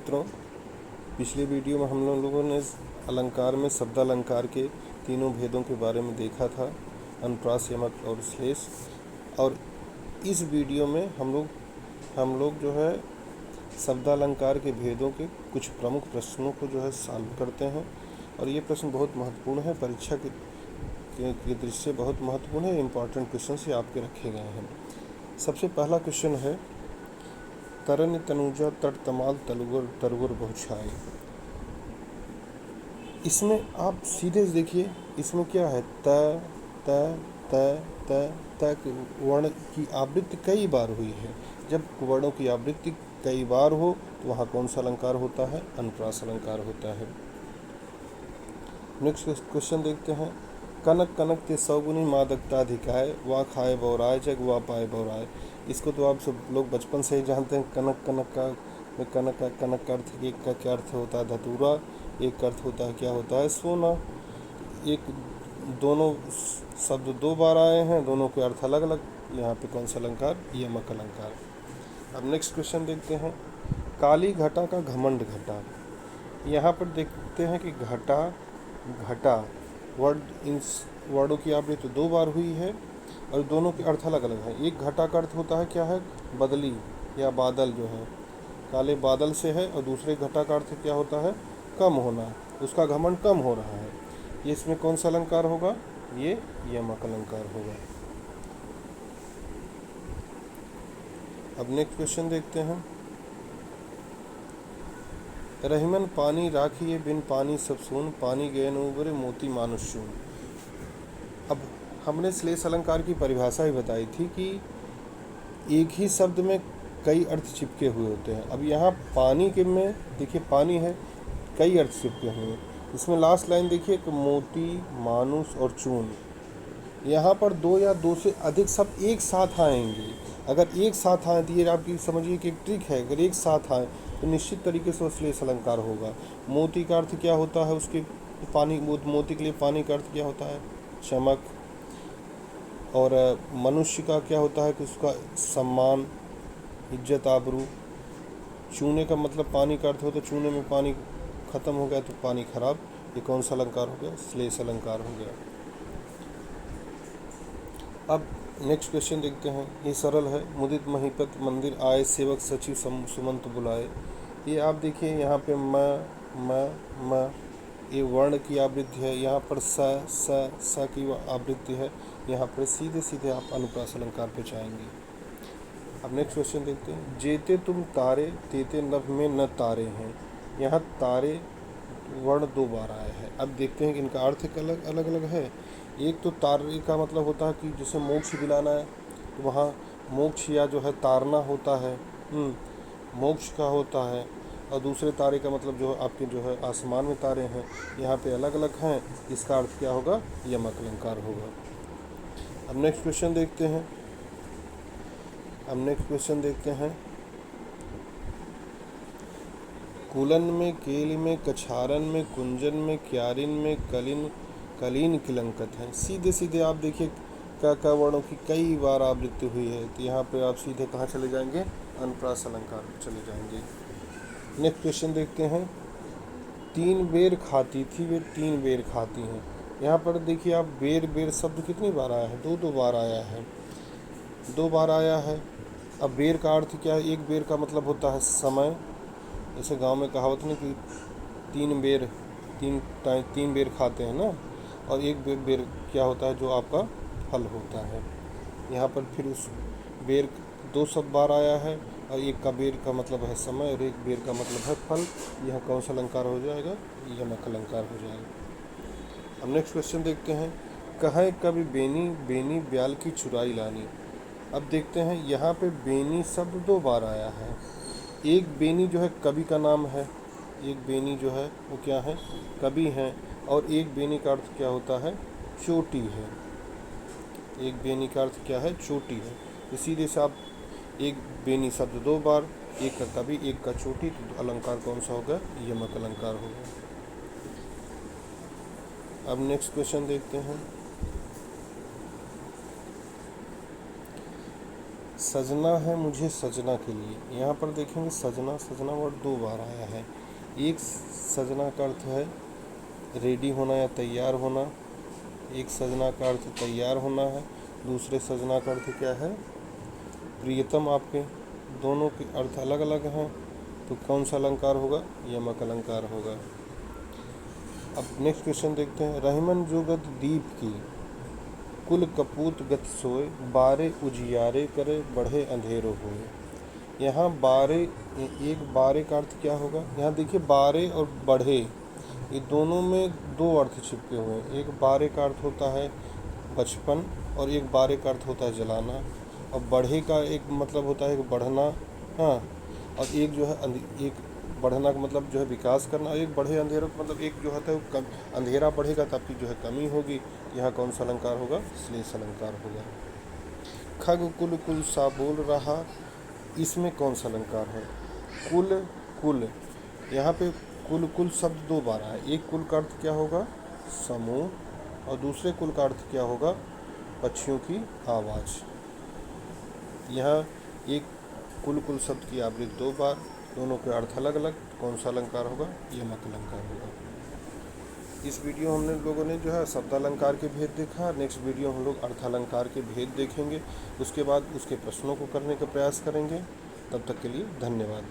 मित्रों, पिछले वीडियो में हम लोगों ने अलंकार में शब्दालंकार के तीनों भेदों के बारे में देखा था, अनुप्रास, यमक और श्लेष। और इस वीडियो में हम लोग जो है शब्दालंकार के भेदों के कुछ प्रमुख प्रश्नों को जो है सॉल्व करते हैं। और ये प्रश्न बहुत महत्वपूर्ण है, परीक्षा के दृष्टि से बहुत महत्वपूर्ण है। इम्पॉर्टेंट क्वेश्चन से आपके रखे गए हैं। सबसे पहला क्वेश्चन है, तरन तनुजा तट तमाल तरवर बहुछाई। इसमें आप सीधे देखिए, इसमें क्या है, त त त त त वर्ण की आवृत्ति कई बार हुई है। जब वर्णों की आवृत्ति कई बार हो तो वहाँ कौन सा अलंकार होता है? अनुप्रास अलंकार होता है। नेक्स्ट क्वेश्चन देखते हैं, कनक कनक ते सौगुनी मादकता अधिकाय, वा खाए बौराय जग वा पाए बौराय। इसको तो आप सब लोग बचपन से ही जानते हैं। कनक कनक का अर्थ, एक का क्या अर्थ होता है? धतूरा। एक का अर्थ होता है, क्या होता है? सोना। एक दोनों शब्द दो बार आए हैं, दोनों के अर्थ अलग अलग। यहाँ पे कौन सा अलंकार? यमक अलंकार। अब नेक्स्ट क्वेश्चन देखते हैं, काली घटा का घमंड घटा। यहाँ पर देखते हैं कि घटा वर्ड, इन वर्डों की आवृत्ति दो बार हुई है और दोनों के अर्थ अलग अलग हैं। एक घटा का अर्थ होता है क्या है? बदली या बादल जो है, काले बादल से है। और दूसरे घटा का अर्थ क्या होता है? कम होना, उसका घमंड कम हो रहा है। ये इसमें कौन सा अलंकार होगा? ये यमक अलंकार होगा। अब नेक्स्ट क्वेश्चन देखते हैं, रहीमन पानी राखिए बिन पानी सब सून, पानी गए न उबरे मोती मानुष शून। अब हमने श्लेष अलंकार की परिभाषा ही बताई थी कि एक ही शब्द में कई अर्थ चिपके हुए होते हैं। अब यहाँ पानी के में देखिए, पानी है, कई अर्थ चिपके हुए हैं। इसमें लास्ट लाइन देखिए कि मोती, मानुष और चून। यहाँ पर दो या दो से अधिक शब्द एक साथ आएंगे। अगर एक साथ आए तो ये आपकी समझिए कि एक ट्रिक है, अगर एक साथ आए तो निश्चित तरीके से श्लेष अलंकार होगा। मोती का अर्थ क्या होता है? उसके पानी, मोती के लिए पानी का अर्थ क्या होता है? चमक। और मनुष्य का क्या होता है कि उसका सम्मान, इज्जत, आबरू। चूने का मतलब पानी का अर्थ होता है, चूने में पानी खत्म हो गया तो पानी खराब। ये कौन सा अलंकार हो गया? श्लेष अलंकार हो गया। अब नेक्स्ट क्वेश्चन देखते हैं, ये सरल है, मुदित महीपत मंदिर आए, सेवक सचिव सुमंत बुलाए। ये आप देखिए, यहाँ पे म ये वर्ण की आवृत्ति है। यहाँ पर स की आवृत्ति है। यहाँ पर सीधे सीधे आप अनुप्रास अलंकार पे जाएंगे। अब नेक्स्ट क्वेश्चन देखते हैं, जेते तुम तारे तेते नभ में न तारे हैं। यहाँ तारे वर्ण दो बार आया है। अब देखते हैं कि इनका अर्थ अलग अलग है। एक तो तारे का मतलब होता है कि जैसे मोक्ष दिलाना है, तो वहाँ मोक्ष या जो है तारना होता है, मोक्ष का होता है। और दूसरे तारे का मतलब जो आपके जो है आसमान में तारे हैं, यहाँ पे अलग अलग हैं। इसका अर्थ क्या होगा? यमक अलंकार होगा। अब नेक्स्ट क्वेश्चन देखते हैं, कुलन में, केल में, कछारन में, कुंजन में, क्यारिन में, कलीन किलंकत है। सीधे सीधे आप देखिए का वर्णों की कई बार आवृत्ति हुई है। तो यहाँ पे आप सीधे कहाँ चले जाएंगे? अनुप्रास अलंकार चले जाएंगे। नेक्स्ट क्वेश्चन देखते हैं, तीन बेर खाती थी वे तीन बेर खाती हैं। यहाँ पर देखिए आप, बेर शब्द कितनी बार आया है? दो बार आया है। अब बेर का अर्थ क्या है? एक बेर का मतलब होता है समय। जैसे गांव में कहावत नहीं कि तीन बेर खाते हैं ना। और एक बेर क्या होता है? जो आपका फल होता है। यहाँ पर फिर उस बेर दो शब्द बार आया है, और एक का बेर का मतलब है समय और एक बेर का मतलब है फल। यह कौन सा अलंकार हो जाएगा? यमक अलंकार हो जाएगा। अब नेक्स्ट क्वेश्चन देखते हैं, कहें कभी बेनी बेनी ब्याल की चुराई लानी। अब देखते हैं, यहाँ पे बेनी शब्द दो बार आया है। एक बेनी जो है कवि का नाम है, एक बेनी जो है वो क्या है? कवि हैं। और एक बेनी का अर्थ क्या होता है? चोटी है। एक बेनी का अर्थ क्या है? चोटी है। तो सीधे से आप, एक बेनी शब्द दो बार, एक का कवि, एक का चोटी, तो अलंकार कौन सा होगा? यमक अलंकार होगा। अब नेक्स्ट क्वेश्चन देखते हैं, सजना है मुझे सजना के लिए। यहाँ पर देखेंगे सजना सजना वर्ड 2 बार आया है। एक सजना का अर्थ है रेडी होना या तैयार होना, एक सजना का अर्थ तैयार होना है, दूसरे सजना का अर्थ क्या है प्रियतम आपके। दोनों के अर्थ अलग अलग हैं, तो कौन सा अलंकार होगा, यमक अलंकार होगा। अब नेक्स्ट क्वेश्चन देखते हैं। रहीमन जो गत दीप की, कुल कपूत गत सोए, बारे उजियारे करे बढ़े अंधेरो होए। यहाँ बारे, एक बारे का अर्थ क्या होगा, यहाँ देखिए बारे और बढ़े ये दोनों में 2 अर्थ छिपके हुए हैं। एक बारे का अर्थ होता है बचपन और एक बारे का अर्थ होता है जलाना, और बढ़े का एक मतलब होता है बढ़ना, हाँ, और एक जो है एक बढ़ना का मतलब जो है विकास करना, और एक बढ़े अंधेरों का मतलब एक जो होता है कम अंधेरा बढ़ेगा तब की जो है कमी होगी। यहाँ कौन सा अलंकार होगा, श्लेष अलंकार होगा। खग कुल कुल सा बोल रहा, इसमें कौन सा अलंकार है, कुल कुल। यहाँ पे कुल कुल शब्द 2 बार आया। एक कुल का अर्थ क्या होगा समूह, और दूसरे कुल का अर्थ क्या होगा पक्षियों की आवाज़। यहाँ एक कुल कुल शब्द की आवृत्ति 2 बार, दोनों के अर्थ अलग अलग, कौन सा अलंकार होगा, यमक अलंकार होगा। इस वीडियो हमने लोगों ने जो है शब्द अलंकार के भेद देखा। नेक्स्ट वीडियो हम लोग अर्थ अलंकार के भेद देखेंगे, उसके बाद उसके प्रश्नों को करने का प्रयास करेंगे। तब तक के लिए धन्यवाद।